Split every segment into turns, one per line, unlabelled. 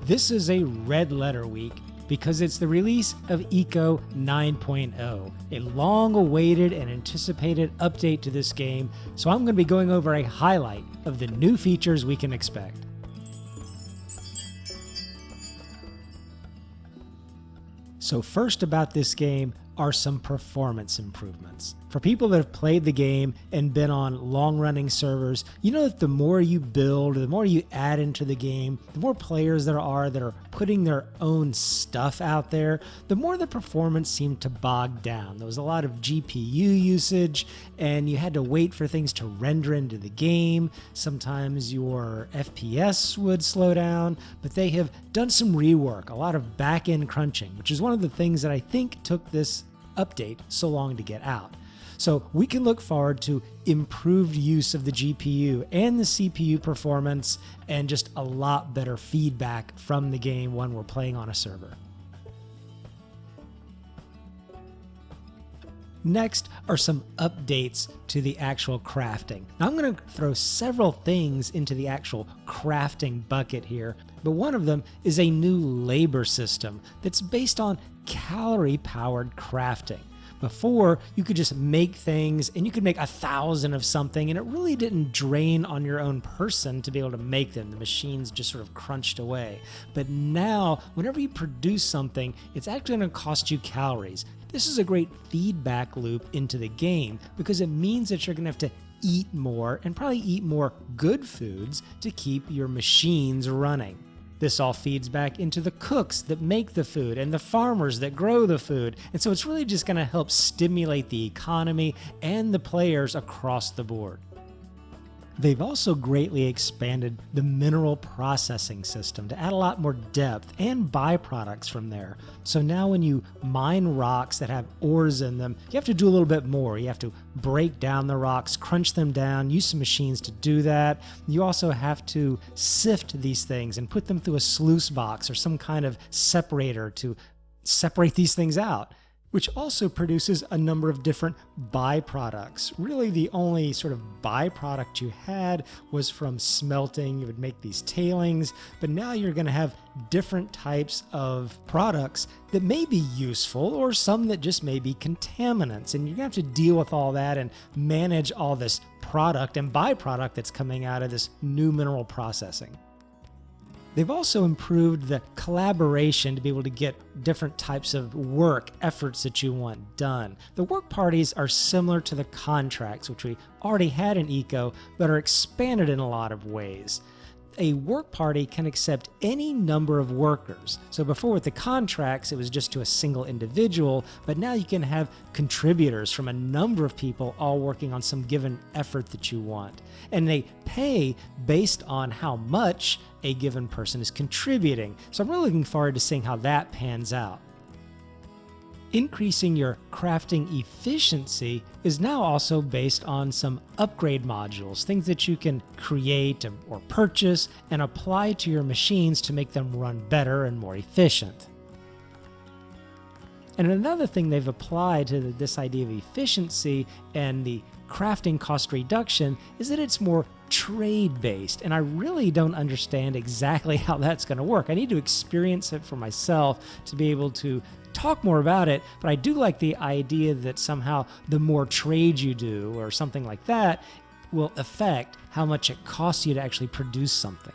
This is a red letter week because it's the release of ECO 9.0, a long-awaited and anticipated update to this game, so I'm going to be going over a highlight of the new features we can expect. So first about this game are some performance improvements. For people that have played the game and been on long-running servers, you know that the more you build, the more you add into the game, the more players there are that are putting their own stuff out there, the more the performance seemed to bog down. There was a lot of GPU usage, and you had to wait for things to render into the game. Sometimes your FPS would slow down, but they have done some rework, a lot of back-end crunching, which is one of the things that I think took this update so long to get out. So we can look forward to improved use of the GPU and the CPU performance and just a lot better feedback from the game when we're playing on a server. Next are some updates to the actual crafting. Now I'm going to throw several things into the actual crafting bucket here, but one of them is a new labor system that's based on calorie-powered crafting. Before, you could just make things and you could make 1,000 of something and it really didn't drain on your own person to be able to make them. The machines just sort of crunched away. But now, whenever you produce something, it's actually going to cost you calories. This is a great feedback loop into the game because it means that you're going to have to eat more and probably eat more good foods to keep your machines running. This all feeds back into the cooks that make the food and the farmers that grow the food. And so it's really just going to help stimulate the economy and the players across the board. They've also greatly expanded the mineral processing system to add a lot more depth and byproducts from there. So now when you mine rocks that have ores in them, you have to do a little bit more. You have to break down the rocks, crunch them down, use some machines to do that. You also have to sift these things and put them through a sluice box or some kind of separator to separate these things out, which also produces a number of different byproducts. Really, the only sort of byproduct you had was from smelting. You would make these tailings, but now you're going to have different types of products that may be useful or some that just may be contaminants. And you're going to have to deal with all that and manage all this product and byproduct that's coming out of this new mineral processing. They've also improved the collaboration to be able to get different types of work efforts that you want done. The work parties are similar to the contracts, which we already had in ECO, but are expanded in a lot of ways. A work party can accept any number of workers. So before with the contracts, it was just to a single individual, but now you can have contributors from a number of people all working on some given effort that you want. And they pay based on how much a given person is contributing. So I'm really looking forward to seeing how that pans out. Increasing your crafting efficiency is now also based on some upgrade modules, things that you can create or purchase and apply to your machines to make them run better and more efficient. And another thing they've applied to this idea of efficiency and the crafting cost reduction is that it's more trade-based, and I really don't understand exactly how that's going to work. I need to experience it for myself to be able to talk more about it, but I do like the idea that somehow the more trade you do or something like that will affect how much it costs you to actually produce something.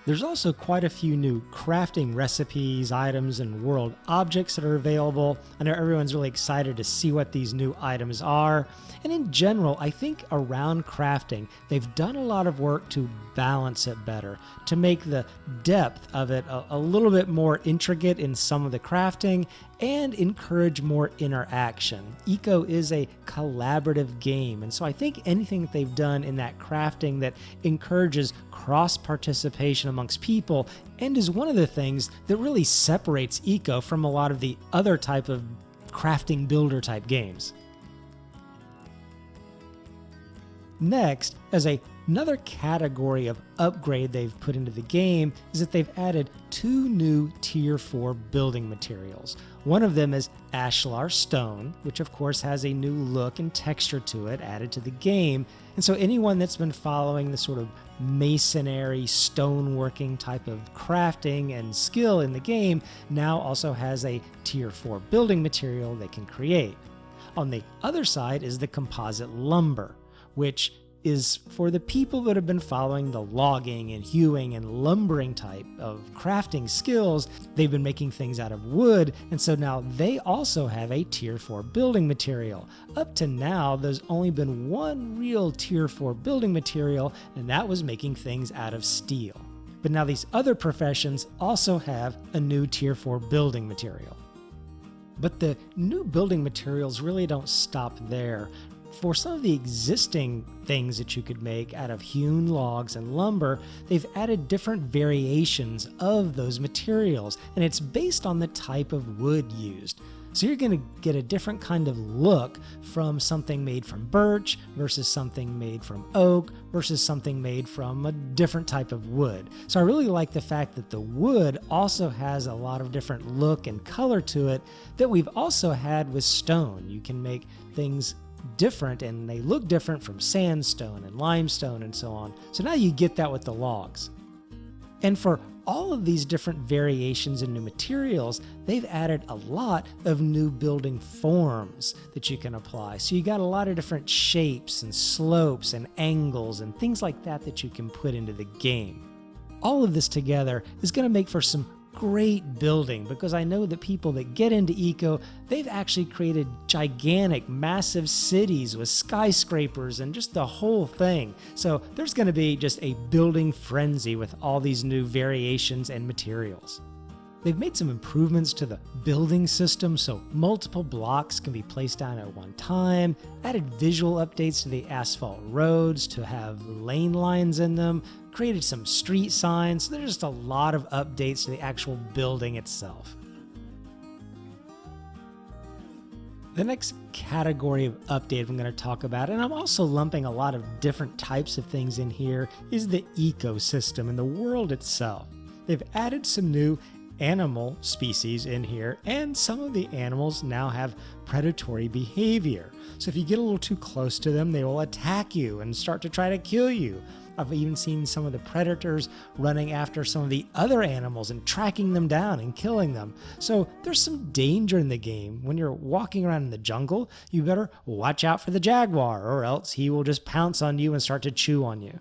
There's also quite a few new crafting recipes, items, and world objects that are available. I know everyone's really excited to see what these new items are. And in general, I think around crafting, they've done a lot of work to balance it better, to make the depth of it a little bit more intricate in some of the crafting and encourage more interaction. ECO is a collaborative game, and so I think anything that they've done in that crafting that encourages cross-participation amongst people and is one of the things that really separates ECO from a lot of the other type of crafting builder type games. Next, as a Another category of upgrade they've put into the game is that they've added 2 new Tier 4 building materials. One of them is ashlar stone, which of course has a new look and texture to it added to the game. And so anyone that's been following the sort of masonry, stoneworking type of crafting and skill in the game now also has a Tier 4 building material they can create. On the other side is the composite lumber, which is for the people that have been following the logging and hewing and lumbering type of crafting skills. They've been making things out of wood, and so now they also have a Tier 4 building material. Up to now, there's only been one real Tier 4 building material, and that was making things out of steel. But now these other professions also have a new Tier 4 building material. But the new building materials really don't stop there. For some of the existing things that you could make out of hewn logs and lumber, they've added different variations of those materials, and it's based on the type of wood used. So you're going to get a different kind of look from something made from birch versus something made from oak versus something made from a different type of wood. So I really like the fact that the wood also has a lot of different look and color to it that we've also had with stone. You can make things different and they look different from sandstone and limestone and so on. So now you get that with the logs. And for all of these different variations and new materials, they've added a lot of new building forms that you can apply. So you got a lot of different shapes and slopes and angles and things like that that you can put into the game. All of this together is going to make for some great building, because I know that people that get into eco, they've actually created gigantic, massive cities with skyscrapers and just the whole thing. So there's going to be just a building frenzy with all these new variations and materials. They've made some improvements to the building system so multiple blocks can be placed down at one time, added visual updates to the asphalt roads to have lane lines in them, created some street signs. So there's just a lot of updates to the actual building itself. The next category of update I'm going to talk about, and I'm also lumping a lot of different types of things in here, is the ecosystem and the world itself. They've added some new animal species in here, and some of the animals now have predatory behavior. So if you get a little too close to them, they will attack you and start to try to kill you. I've even seen some of the predators running after some of the other animals and tracking them down and killing them. So there's some danger in the game. When you're walking around in the jungle, you better watch out for the jaguar, or else he will just pounce on you and start to chew on you.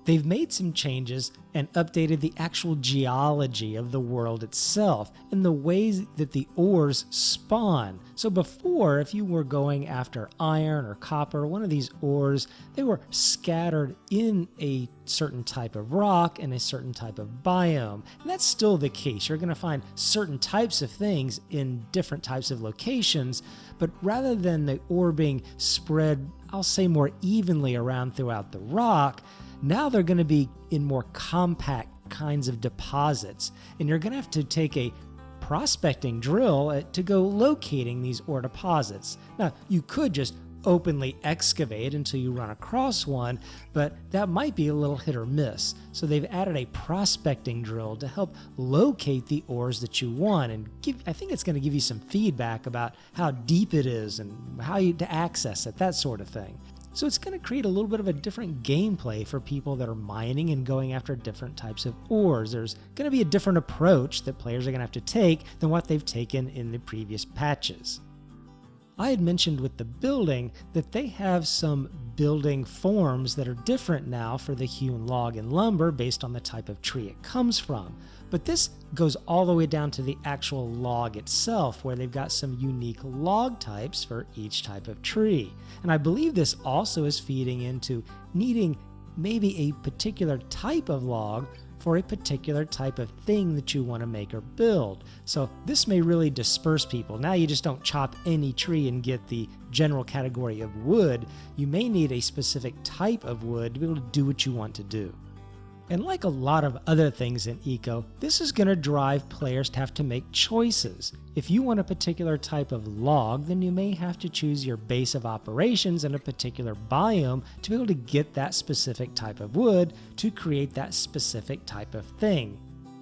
They've made some changes and updated the actual geology of the world itself and the ways that the ores spawn. So before, if you were going after iron or copper, one of these ores, they were scattered in a certain type of rock and a certain type of biome. And that's still the case. You're going to find certain types of things in different types of locations, but rather than the ore being spread, I'll say more evenly around throughout the rock, now they're going to be in more compact kinds of deposits, and you're going to have to take a prospecting drill to go locating these ore deposits. Now, you could just openly excavate until you run across one, but that might be a little hit or miss. So they've added a prospecting drill to help locate the ores that you want, and I think it's going to give you some feedback about how deep it is and how to access it, that sort of thing. So it's going to create a little bit of a different gameplay for people that are mining and going after different types of ores. There's going to be a different approach that players are going to have to take than what they've taken in the previous patches. I had mentioned with the building that they have some building forms that are different now for the hewn log and lumber based on the type of tree it comes from. But this goes all the way down to the actual log itself, where they've got some unique log types for each type of tree. And I believe this also is feeding into needing maybe a particular type of log for a particular type of thing that you want to make or build. So this may really disperse people. Now you just don't chop any tree and get the general category of wood. You may need a specific type of wood to be able to do what you want to do. And like a lot of other things in Eco, this is going to drive players to have to make choices. If you want a particular type of log, then you may have to choose your base of operations in a particular biome to be able to get that specific type of wood to create that specific type of thing.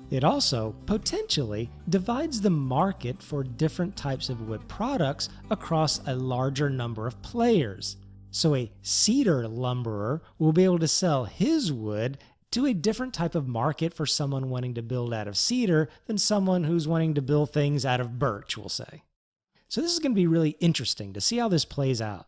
It also potentially divides the market for different types of wood products across a larger number of players. So a cedar lumberer will be able to sell his wood to a different type of market for someone wanting to build out of cedar than someone who's wanting to build things out of birch, we'll say. So this is going to be really interesting to see how this plays out.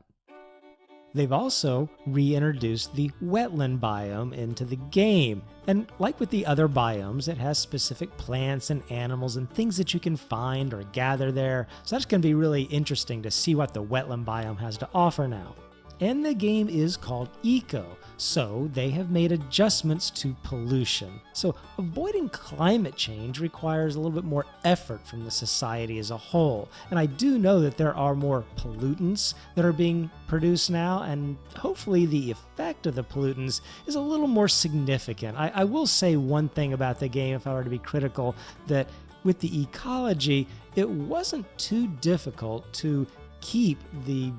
They've also reintroduced the wetland biome into the game, and like with the other biomes, it has specific plants and animals and things that you can find or gather there, so that's going to be really interesting to see what the wetland biome has to offer now. And the game is called Eco, so they have made adjustments to pollution. So avoiding climate change requires a little bit more effort from the society as a whole. And I do know that there are more pollutants that are being produced now, and hopefully the effect of the pollutants is a little more significant. I will say one thing about the game, if I were to be critical, that with the ecology, it wasn't too difficult to keep the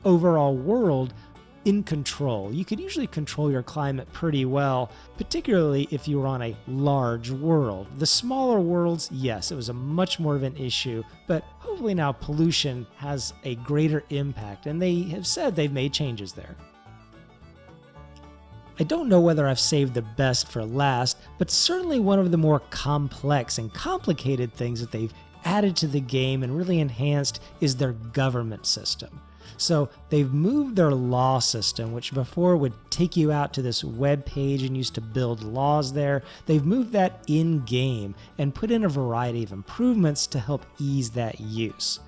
overall world in control. You could usually control your climate pretty well, particularly if you were on a large world. The smaller worlds, yes, it was a much more of an issue, but hopefully now pollution has a greater impact, and they have said they've made changes there. I don't know whether I've saved the best for last, but certainly one of the more complex and complicated things that they've added to the game and really enhanced is their government system. So they've moved their law system, which before would take you out to this web page and used to build laws there. They've moved that in-game and put in a variety of improvements to help ease that use.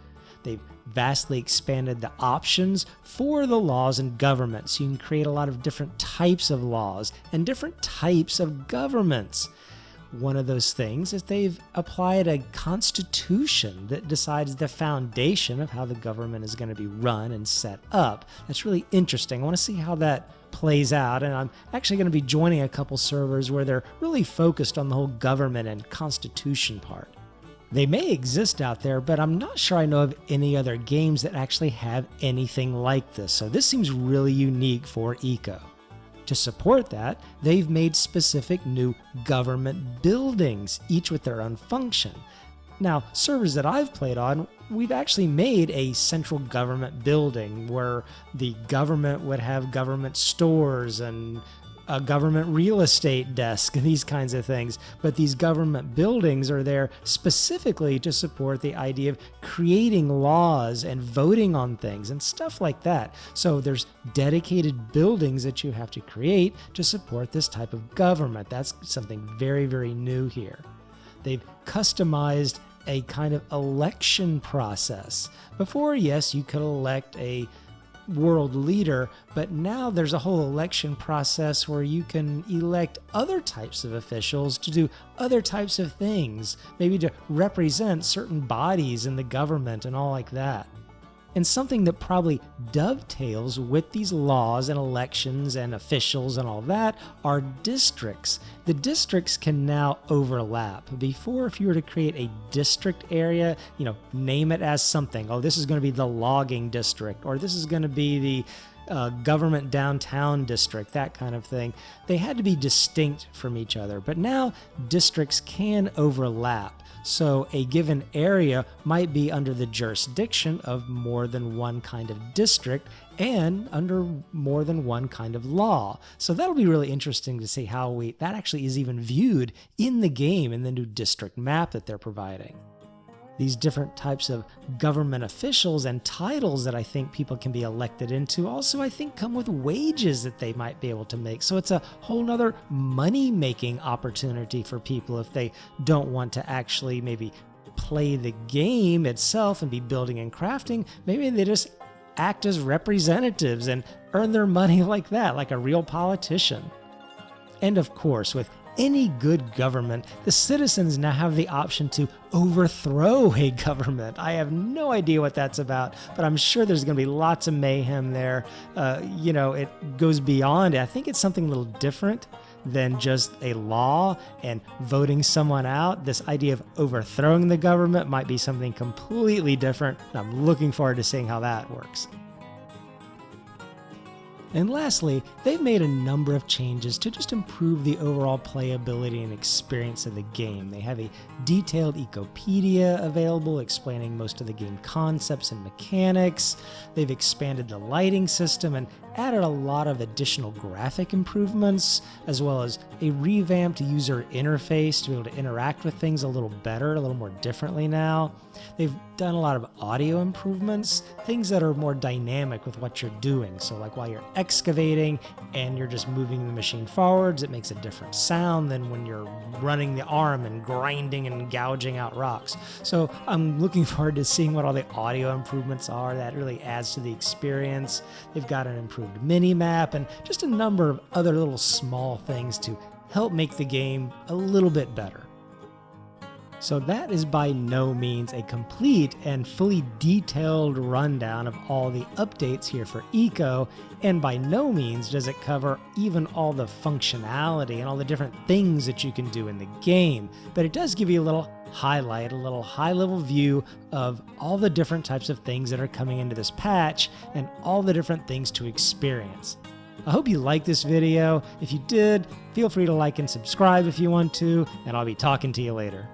They've vastly expanded the options for the laws in government, so you can create a lot of different types of laws and different types of governments. One of those things is they've applied a constitution that decides the foundation of how the government is going to be run and set up. That's really interesting. I want to see how that plays out, and I'm actually going to be joining a couple servers where they're really focused on the whole government and constitution part. They may exist out there, but I'm not sure I know of any other games that actually have anything like this, so this seems really unique for Eco. To support that, they've made specific new government buildings, each with their own function. Now, servers that I've played on, we've actually made a central government building where the government would have government stores and a government real estate desk, these kinds of things. But these government buildings are there specifically to support the idea of creating laws and voting on things and stuff like that. So there's dedicated buildings that you have to create to support this type of government. That's something very, very new here. They've customized a kind of election process. Before, yes, you could elect a world leader, but now there's a whole election process where you can elect other types of officials to do other types of things, maybe to represent certain bodies in the government and all like that. And something that probably dovetails with these laws and elections and officials and all that are districts. The districts can now overlap. Before, if you were to create a district area, name it as something. Oh, this is going to be the logging district, or this is going to be the government downtown district, that kind of thing. They had to be distinct from each other, but now districts can overlap. So a given area might be under the jurisdiction of more than one kind of district and under more than one kind of law. So that'll be really interesting to see how that actually is even viewed in the game in the new district map that they're providing. These different types of government officials and titles that I think people can be elected into also, I think, come with wages that they might be able to make. So it's a whole nother money-making opportunity for people if they don't want to actually maybe play the game itself and be building and crafting. Maybe they just act as representatives and earn their money like that, like a real politician. And of course, with any good government, the citizens now have the option to overthrow a government. I have no idea what that's about, but I'm sure there's going to be lots of mayhem there. It goes beyond. I think it's something a little different than just a law and voting someone out. This idea of overthrowing the government might be something completely different, and I'm looking forward to seeing how that works. And lastly, they've made a number of changes to just improve the overall playability and experience of the game. They have a detailed Ecopedia available explaining most of the game concepts and mechanics. They've expanded the lighting system and added a lot of additional graphic improvements, as well as a revamped user interface to be able to interact with things a little better, a little more differently now. They've done a lot of audio improvements, things that are more dynamic with what you're doing. So like while you're excavating and you're just moving the machine forwards, it makes a different sound than when you're running the arm and grinding and gouging out rocks. So I'm looking forward to seeing what all the audio improvements are. That really adds to the experience. They've got an improved mini map and just a number of other little small things to help make the game a little bit better. So that is by no means a complete and fully detailed rundown of all the updates here for Eco, and by no means does it cover even all the functionality and all the different things that you can do in the game, but it does give you a little highlight, a little high-level view of all the different types of things that are coming into this patch and all the different things to experience. I hope you liked this video. If you did, feel free to like and subscribe if you want to, and I'll be talking to you later.